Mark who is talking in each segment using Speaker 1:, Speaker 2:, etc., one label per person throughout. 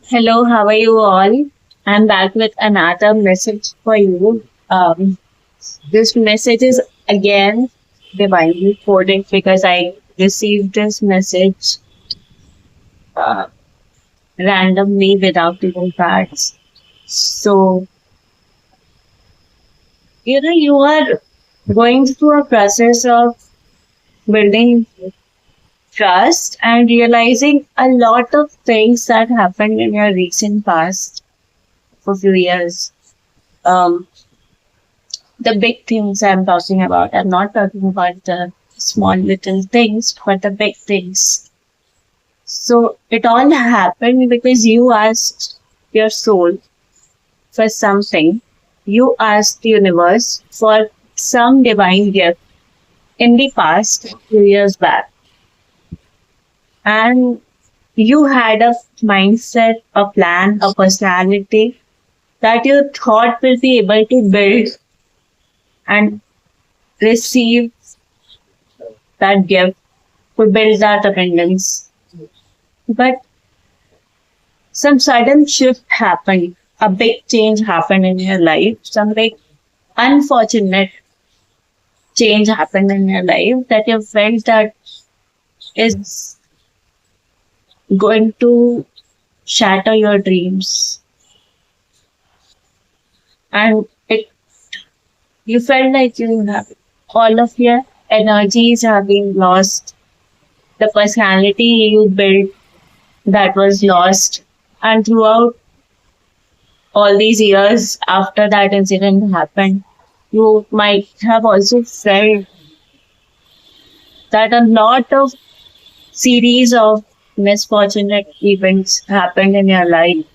Speaker 1: Hello, how are you all? I'm back with another message for you. This message is again divinely coded because I received this message uh, randomly without even cards. So, you are going through a process of building trust and realizing a lot of things that happened in your recent past for few years. Um, the big things I'm talking about. I'm not talking about the small little things, but the big things. So it all happened because you asked your soul for something. You asked the universe for some divine gift in the past, few years back. And you had a mindset, a plan, a personality that you thought will be able to build and receive that gift to build that abundance. But some sudden shift happened, a big change happened in your life, some big unfortunate change happened in your life that you felt that is going to shatter your dreams. And you felt like you have all of your energies have been lost, the personality you built that was lost. And throughout all these years after that incident happened, you might have also felt that a lot of series of misfortunate events happened in your life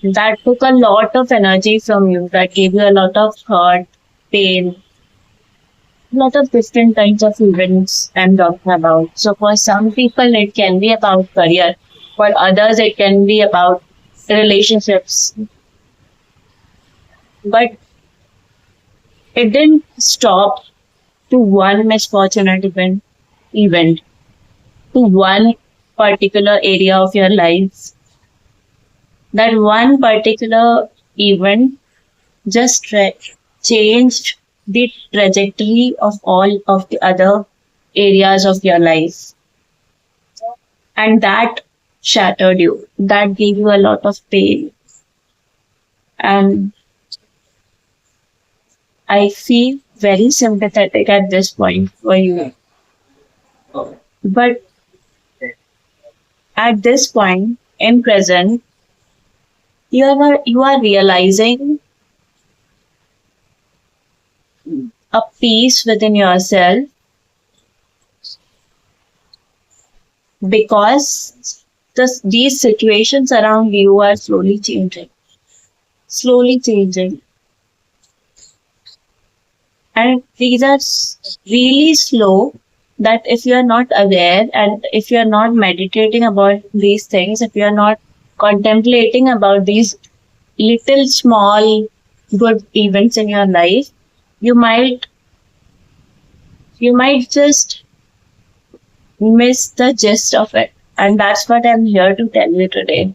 Speaker 1: that took a lot of energy from you, that gave you a lot of hurt, pain, a lot of different kinds of events I'm talking about. So for some people it can be about career, for others it can be about relationships. But it didn't stop to one misfortunate event to one particular area of your life. That one particular event just changed the trajectory of all of the other areas of your life. And that shattered you. That gave you a lot of pain. And I feel very sympathetic at this point for you. But at this point in present, you are realizing a peace within yourself because these situations around you are slowly changing. And these are really slow that if you're not aware and if you're not meditating about these things, if you're not contemplating about these little small good events in your life, you might you might just miss the gist of it. And that's what I'm here to tell you today.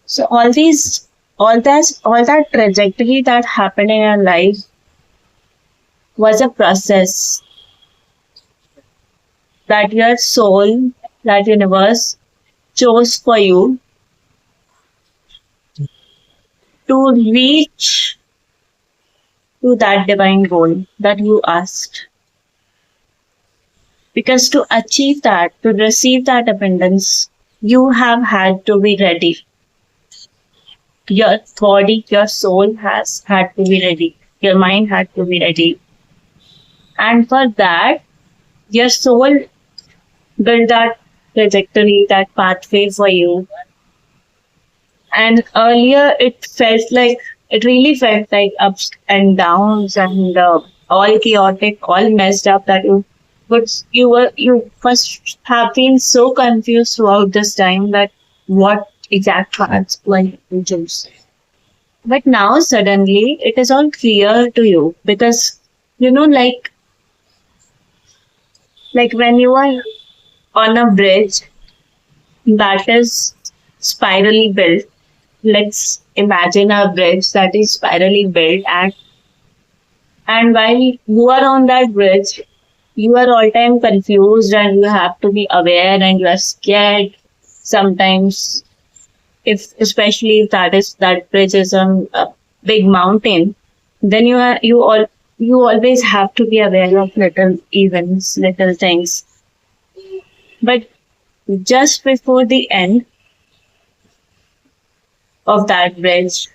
Speaker 1: So all that trajectory that happened in your life was a process that your soul, that universe chose for you to reach to that divine goal that you asked. Because to achieve that, to receive that abundance, you have had to be ready. Your body, your soul has had to be ready. Your mind had to be ready. And for that, your soul built that trajectory, that pathway for you. And earlier, it really felt like ups and downs and all chaotic, all messed up that you must have been so confused throughout this time that what exact paths were to choose. But now suddenly it is all clear to you because you know, like when you are on a bridge, that is spirally built. Let's imagine a bridge that is spirally built, and while you are on that bridge, you are all time confused and you have to be aware and you are scared sometimes, if especially if that bridge is on a big mountain, then you always have to be aware of little events, little things. But just before the end of that bridge,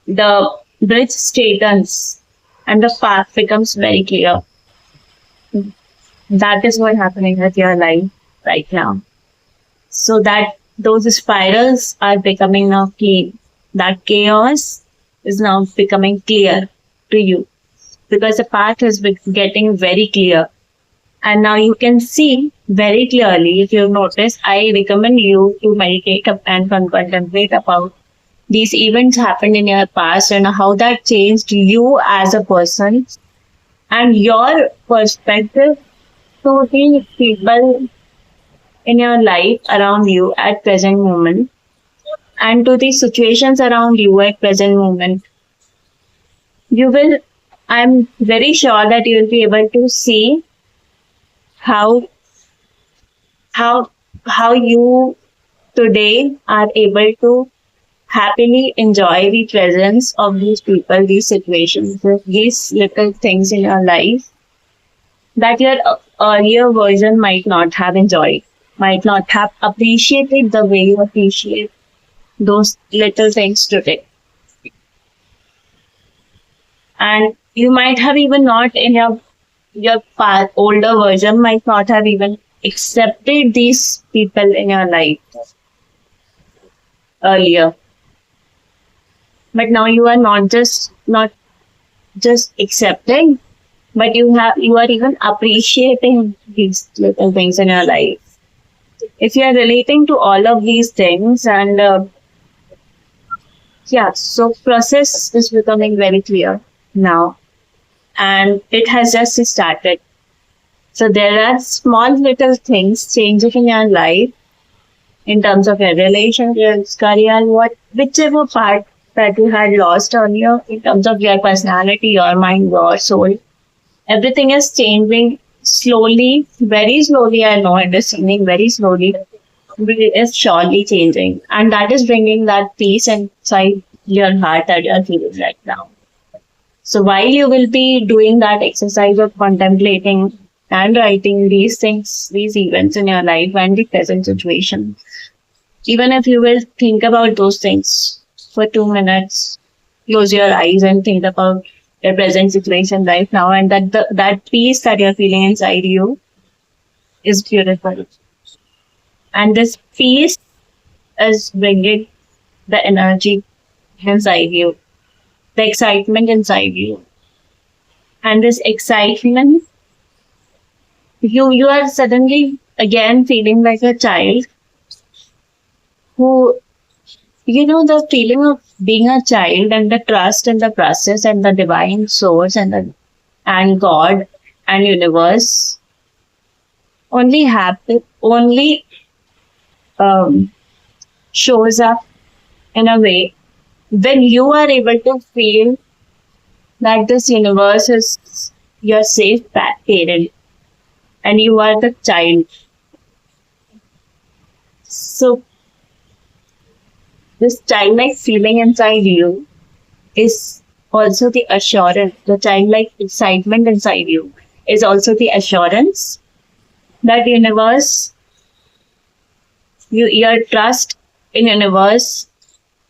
Speaker 1: the bridge straightens and the path becomes very clear. That is what happening with your life right now. So that those spirals are becoming now clean. That chaos is now becoming clear to you because the path is getting very clear. And now you can see very clearly. If you notice, I recommend you to meditate and contemplate about these events happened in your past and how that changed you as a person and your perspective to the people in your life around you at present moment and to the situations around you at present moment. You will, I'm very sure that you will be able to see how how how you today are able to happily enjoy the presence of these people, these situations, these little things in your life that your earlier version might not have enjoyed, might not have appreciated the way you appreciate those little things today. And you might have even not in your older version might not have even accepted these people in your life earlier. But now you are not just accepting, but you are even appreciating these little things in your life. If you are relating to all of these things, and yeah, so process is becoming very clear now, and it has just started. So there are small little things changing in your life in terms of your relationships, career, whichever part that you had lost earlier in terms of your personality, your mind, your soul. Everything is changing slowly, very slowly. I know it is changing very slowly, but it is surely changing. And that is bringing that peace inside your heart that you are feeling right now. So while you will be doing that exercise of contemplating and writing these things, these events in your life and the present situation, even if you will think about those things for 2 minutes, close your eyes and think about your present situation right now, and that peace that you're feeling inside you is beautiful. And this peace is bringing the energy inside you, the excitement inside you. And this excitement, you are suddenly again feeling like a child who, the feeling of being a child and the trust in the process and the divine source and God and universe only um, shows up in a way when you are able to feel that this universe is your safe parent and you are the child. So this childlike feeling inside you is also the assurance, the childlike excitement inside you is also the assurance that universe, your trust in universe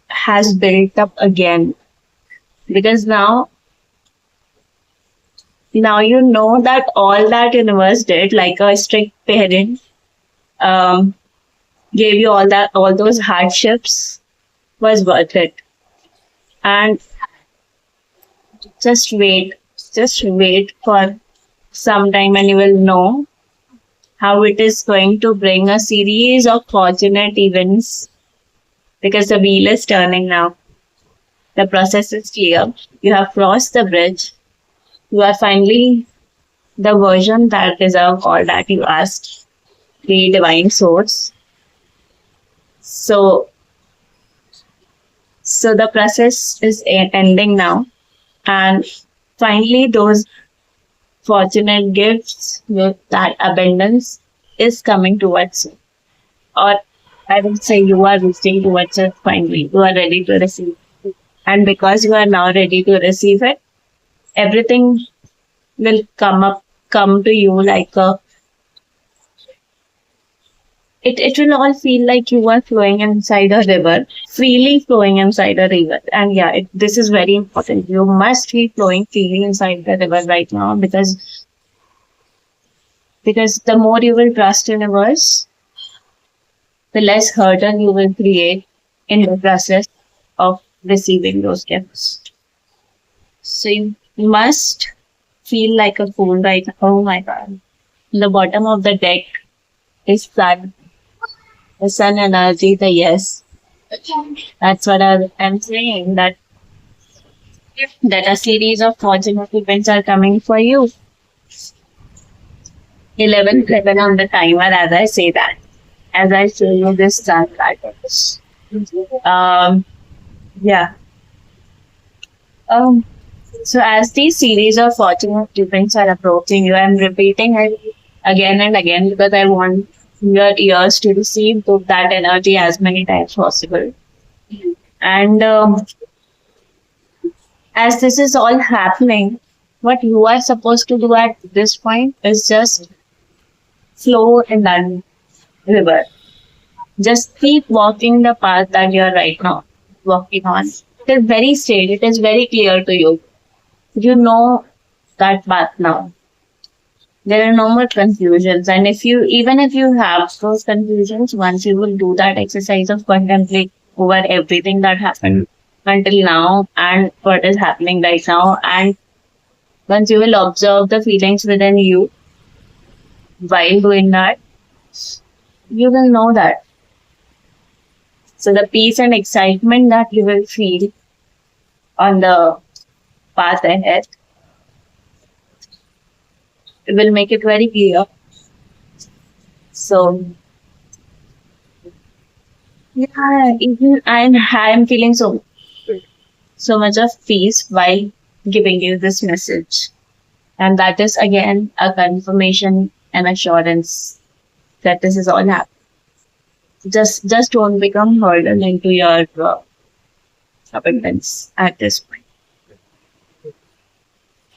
Speaker 1: has built up again. Because now you know that all that universe did, like a strict parent, um, gave you all those hardships was worth it. And just wait for some time and you will know how it is going to bring a series of fortunate events because the wheel is turning now. The process is clear. You have crossed the bridge. You are finally the version that deserves all that you asked. the divine source. So, so the process is ending now, and finally, those fortunate gifts with that abundance is coming towards you. Or I would say you are reaching towards it finally. You are ready to receive. And because you are now ready to receive it, everything will come to you like a, it will all feel like you are flowing inside a river, freely flowing inside a river. And yeah, this is very important. You must be flowing freely inside the river right now because the more you will trust in universe, the less hurdle you will create in the process of receiving those gifts. So you must feel like a fool right now. Oh my god. The bottom of the deck is sun. The sun energy, the yes. That's what I'm saying. That a series of fortunate events are coming for you. 11 on the timer as I say that. As I show you this chart patterns. Yeah. Um, so as these series of fortunate events are approaching you, I'm repeating it again and again because I want your ears to receive that energy as many times possible. And as this is all happening, what you are supposed to do at this point is just flow in that river. Just keep walking the path that you're right now walking on. It is very straight, it is very clear to you. You know that path now. There are no more confusions. And even if you have those confusions, once you will do that exercise of contemplate over everything that happened until now and what is happening right now, and once you will observe the feelings within you while doing that, you will know that. So the peace and excitement that you will feel on the path ahead, it will make it very clear. So yeah, even I'm feeling so much of peace while giving you this message. And that is again a confirmation and assurance that this is all happening. Just don't become hurdle into your abundance at this point.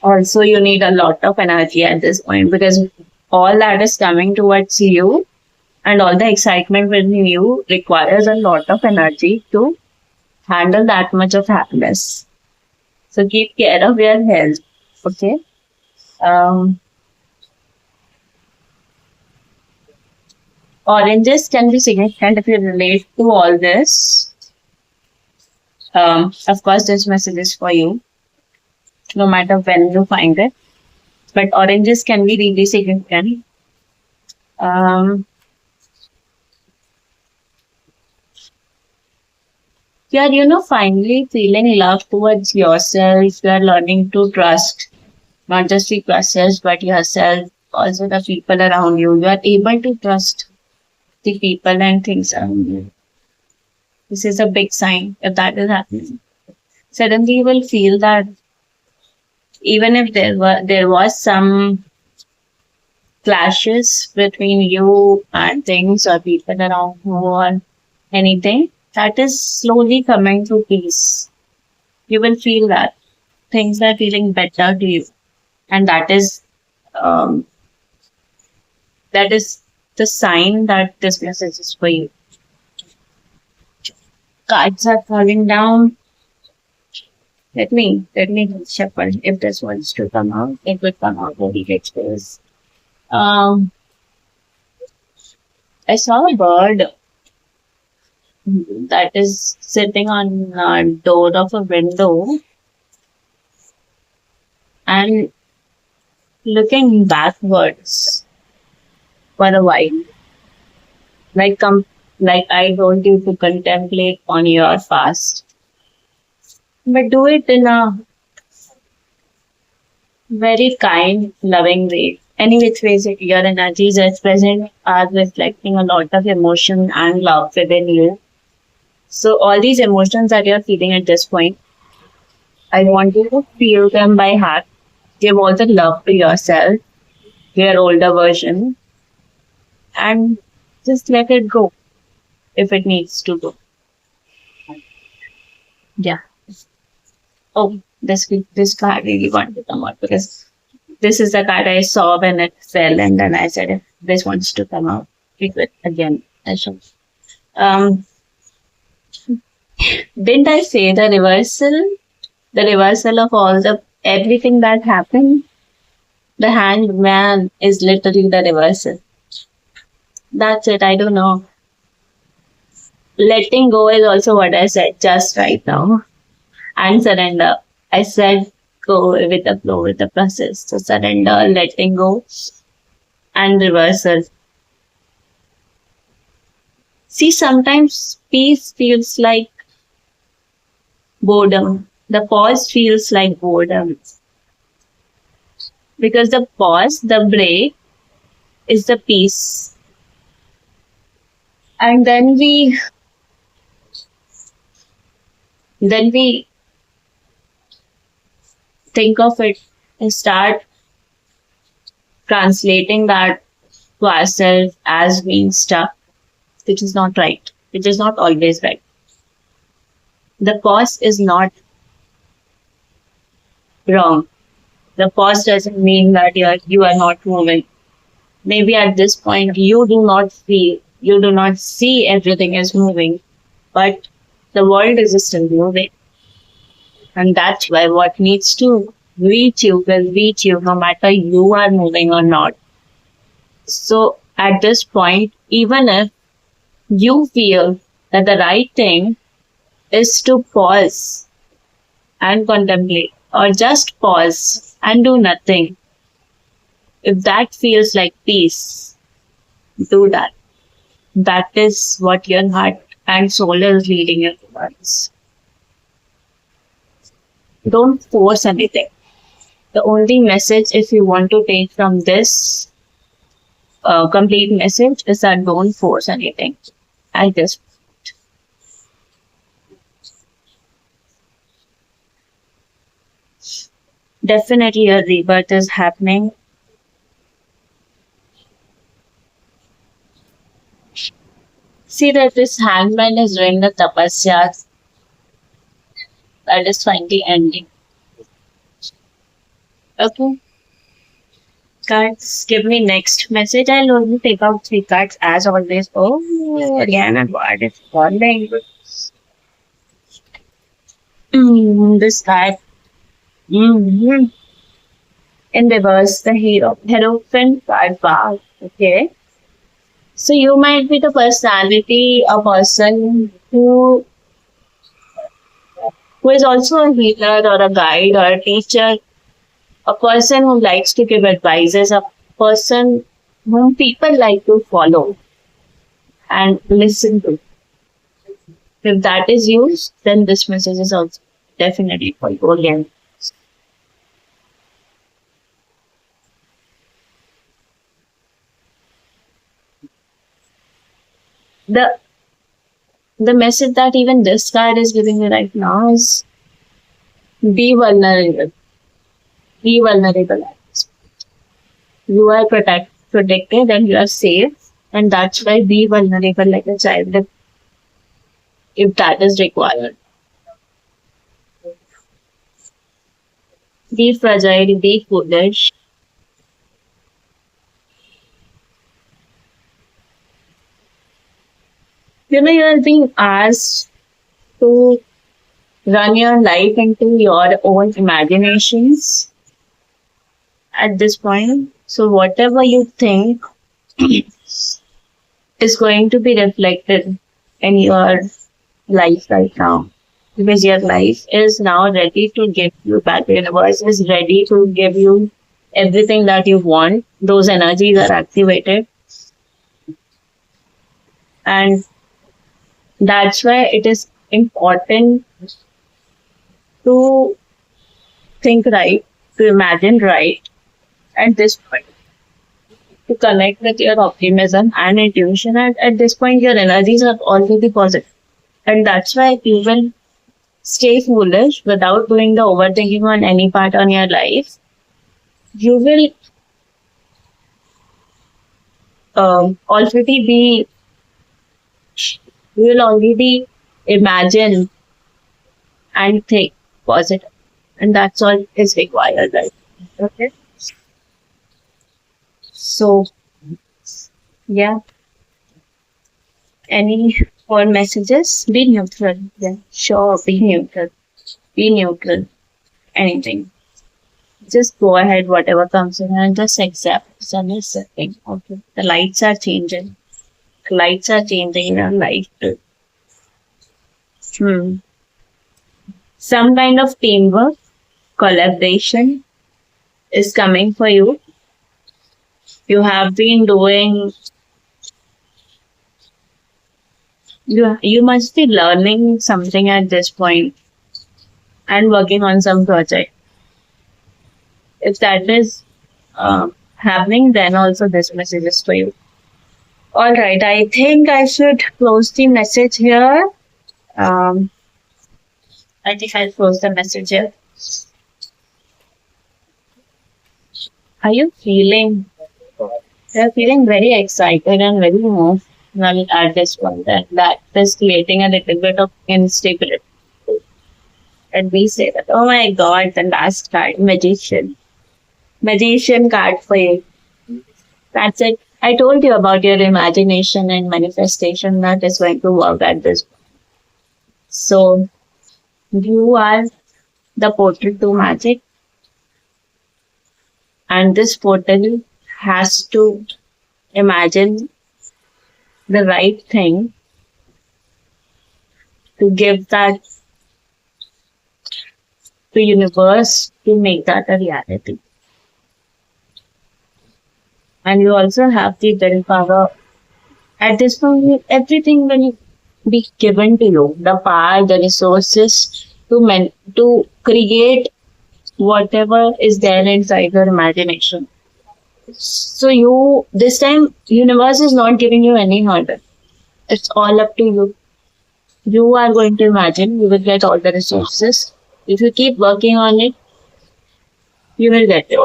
Speaker 1: Also, you need a lot of energy at this point because all that is coming towards you and all the excitement within you requires a lot of energy to handle that much of happiness. So keep care of your health. Okay. Um, Oranges can be significant if you relate to all this. Of course, this message is for you, no matter when you find it. But oranges can be really significant. You're, finally feeling love towards yourself. You're learning to trust not just the process, but yourself, also the people around you. You are able to trust the people and things around you. This is a big sign if that is happening. Suddenly you will feel that even if there was some clashes between you and things or people around you or anything, that is slowly coming to peace. You will feel that things are feeling better to you, and um, that is the sign that this message is for you. Cards are falling down. Let me shuffle. If this wants to come out, it will come out very space. Um, I saw a bird that is sitting on a door of a window and looking backwards for a while. Like like I told you to contemplate on your past. But do it in a very kind, loving way. any which ways your energies at present are reflecting a lot of emotion and love within you. So all these emotions that you're feeling at this point, I want you to feel them by heart. Give all the love to yourself, your older version, and just let it go if it needs to go. Yeah. Oh, this card really wanted to come out because this is the card I saw when it fell, and then I said, if this wants to come out, we could again. I shall. Um, didn't I say the reversal? The reversal of all the everything that happened. The hanged man is literally the reversal. That's it. I don't know. Letting go is also what I said just right now. And surrender. I said go with the flow, with the process. So surrender, letting go, and reversal. See, sometimes peace feels like boredom. The pause feels like boredom. Because the pause, the break, is the peace. And then we think of it and start translating that to ourselves as being stuck, which is not right, which is not always right. The pause is not wrong. The pause doesn't mean that you are not moving. Maybe at this point you do not feel, you do not see everything is moving, but the world is still moving. And that's why what needs to reach you will reach you no matter you are moving or not. So at this point, even if you feel that the right thing is to pause and contemplate, or just pause and do nothing, if that feels like peace, do that. That is what your heart and soul is leading you towards. Don't force anything. The only message, if you want to take from this complete message, is that don't force anything at this. Definitely a rebirth is happening. See that this hangman is doing the tapasya that is finally ending. Okay. Cards, give me next message. I'll only take out three cards as always. Oh, again, and what is falling? This card. hmm In reverse, the hero. Hierophant card. Wow. Okay. So you might be the personality, a person who is also a healer or a guide or a teacher, a person who likes to give advices, a person whom people like to follow and listen to. If that is used, then this message is also definitely for you again. The the message that even this card is giving you right now is be vulnerable. Be vulnerable. You are protected and you are safe, and that's why be vulnerable like a child if that is required. Be fragile, be foolish. You are being asked to run your life into your own imaginations at this point. So whatever you think is going to be reflected in your life right now. Because your life is now ready to give you back. The universe is ready to give you everything that you want. Those energies are activated. And that's why it is important to think right, to imagine right at this point. to connect with your optimism and intuition. And at this point, your energies are already positive. And that's why you will stay foolish without doing the overthinking on any part on your life. You will already be, you will already imagine and think positive. And that's all is required, right? Okay. So, yeah. Any more messages? Be neutral. Yeah, sure. Be neutral. Be neutral. Anything. Just go ahead, whatever comes in, and just accept. It's a thing. Okay. The lights are changing. Lights are changing in your life too. Hmm. Some kind of teamwork, collaboration is coming for you. You have been doing. You must be learning something at this point and working on some project. If that is happening, then also this message is for you. All right, I think I should close the message here. Um, I think I'll close the message here. Are you feeling? You're feeling very excited and very emotional at this point, and that is creating a little bit of instability. And we say that, oh my God, the last card, magician. Magician card for you. That's it. I told you about your imagination and manifestation that is going to work at this point. So you are the portal to magic, and this portal has to imagine the right thing to give that to universe to make that a reality. And you also have the willpower. At this point, everything will be given to you. The power, the resources to create whatever is there inside your imagination. So you this time universe is not giving you any hurdle. It's all up to you. You are going to imagine, you will get all the resources. If you keep working on it, you will get it.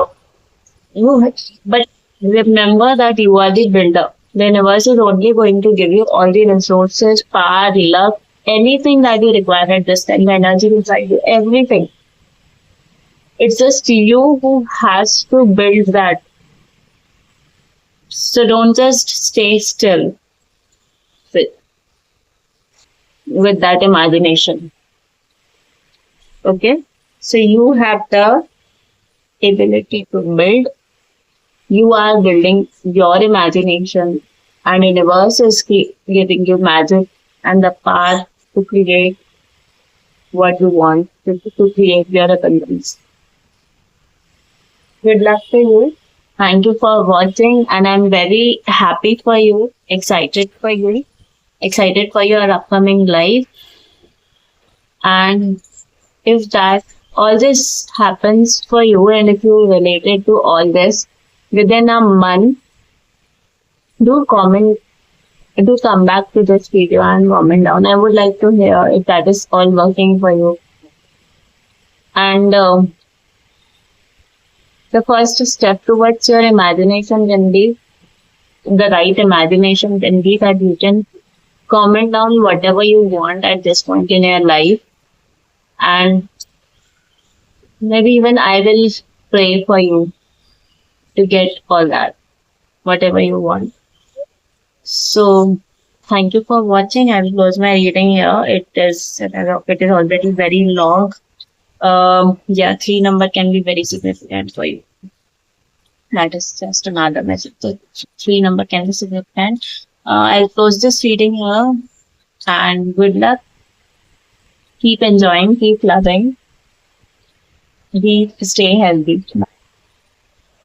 Speaker 1: But remember that you are the builder. The universe is only going to give you all the resources, power, luck, anything that you require at this time, the energy inside you, everything. It's just you who has to build that. So don't just stay still with, with that imagination. Okay? So you have the ability to build. You are building your imagination, and universe is giving you magic and the power to create what you want, to create your abundance. Good luck to you. Thank you for watching, and I'm very happy for you, excited for your upcoming life. And if that all this happens for you, and if you related to all this within a month, do comment, do come back to this video and comment down. I would like to hear if that is all working for you. And the first step towards your imagination can be, the right imagination can be that you can comment down whatever you want at this point in your life. And maybe even I will pray for you to get all that, whatever you want. So thank you for watching. I will close my reading here. It is already very long. Yeah, 3 number can be very significant for you. That is just another message. So 3 number can be significant. I'll close this reading here, and good luck. Keep enjoying, keep loving, stay healthy.